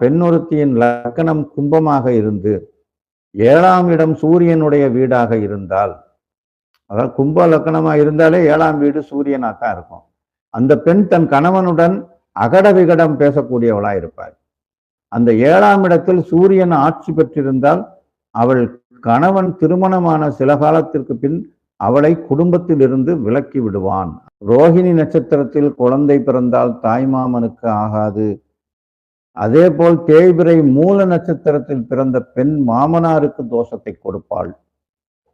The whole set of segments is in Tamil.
பெண்ணொருத்தியின் லக்கணம் கும்பமாக இருந்து 7ஆம் இடம் சூரியனுடைய வீடாக இருந்தால், அதாவது கும்ப லக்கணமா இருந்தாலே 7ஆம் வீடு சூரியனாத்தான் இருக்கும். அந்த பெண் தன் கணவனுடன் அகட விகடம் பேசக்கூடியவளா இருப்பாள். அந்த 7ஆம் இடத்தில் சூரியன் ஆட்சி பெற்றிருந்தால் அவள் கணவன் திருமணமான சில காலத்திற்கு பின் அவளை குடும்பத்தில் இருந்து விலக்கி விடுவான். ரோஹிணி நட்சத்திரத்தில் குழந்தை பிறந்தால் தாய்மாமனுக்கு ஆகாது. அதே போல் தேய்பிறை மூல நட்சத்திரத்தில் பிறந்த பெண் மாமனாருக்கு தோஷத்தை கொடுப்பாள்.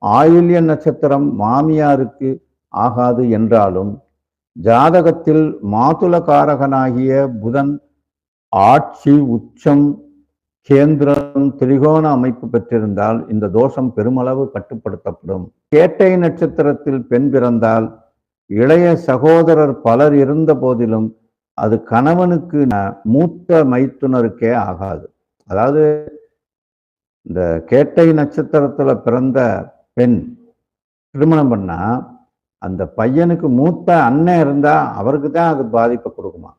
ஆயில்ய நட்சத்திரம் மாமியாருக்கு ஆகாது என்றாலும் ஜாதகத்தில் மாதுளகாரகனாகிய புதன் ஆட்சி, உச்சம், கேந்திரம், திரிகோண அமைப்பு பெற்றிருந்தால் இந்த தோஷம் பெருமளவு கட்டுப்படுத்தப்படும். கேட்டை நட்சத்திரத்தில் பெண் பிறந்தால் இளைய சகோதரர் பலர் இருந்த போதிலும் அது கணவனுக்கு மூத்த மைத்துனருக்கே ஆகாது. அதாவது இந்த கேட்டை நட்சத்திரத்துல பிறந்த பெண் திருமணம் பண்ணா அந்த பையனுக்கு மூத்த அண்ணன் இருந்தா அவருக்கு தான் அது பாதிப்பை கொடுக்குமா.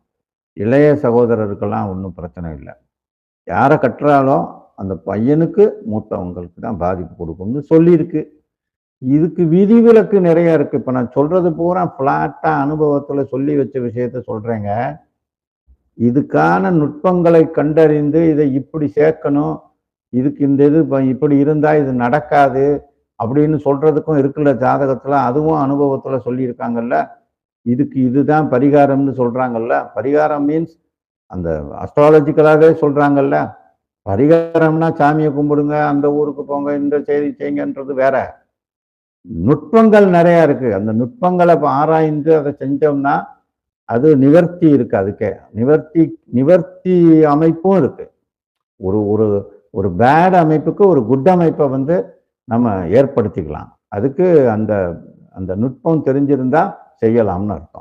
இளைய சகோதரருக்கெல்லாம் ஒன்றும் பிரச்சனை இல்லை. யாரை கட்டுறாலும் அந்த பையனுக்கு மூத்தவங்களுக்கு தான் பாதிப்பு கொடுக்கும்னு சொல்லியிருக்கு. இதுக்கு விதிவிலக்கு நிறைய இருக்கு. இப்ப நான் சொல்றது பூரா பிளாட்டா அனுபவத்துல சொல்லி வச்ச விஷயத்த சொல்றேங்க. இதுக்கான நுட்பங்களை கண்டறிந்து இதை இப்படி சேர்க்கணும், இதுக்கு இந்த இது இப்படி இருந்தா இது நடக்காது அப்படின்னு சொல்றதுக்கும் இருக்குல்ல ஜாதகத்துல, அதுவும் அனுபவத்துல சொல்லியிருக்காங்கல்ல. இதுக்கு இதுதான் பரிகாரம்னு சொல்றாங்கல்ல. பரிகாரம் மீன்ஸ் அந்த அஸ்ட்ராலஜிக்கலாகவே சொல்றாங்கல்ல. பரிகாரம்னா சாமியை கும்பிடுங்க, அந்த ஊருக்கு போங்க, இந்த செய்தி செய்யுங்கன்றது வேற. நுட்பங்கள் நிறைய இருக்கு. அந்த நுட்பங்களை ஆராய்ந்து அதை செஞ்சோம்னா அது நிவர்த்தி இருக்கு. அதுக்கே நிவர்த்தி அமைப்பும் இருக்கு. ஒரு ஒரு ஒரு பேட் அமைப்புக்கு ஒரு குட் அமைப்பை நம்ம ஏற்படுத்திக்கலாம். அதுக்கு அந்த அந்த நுட்பம் தெரிஞ்சிருந்தா செய்யலாம்னு அர்த்தம்.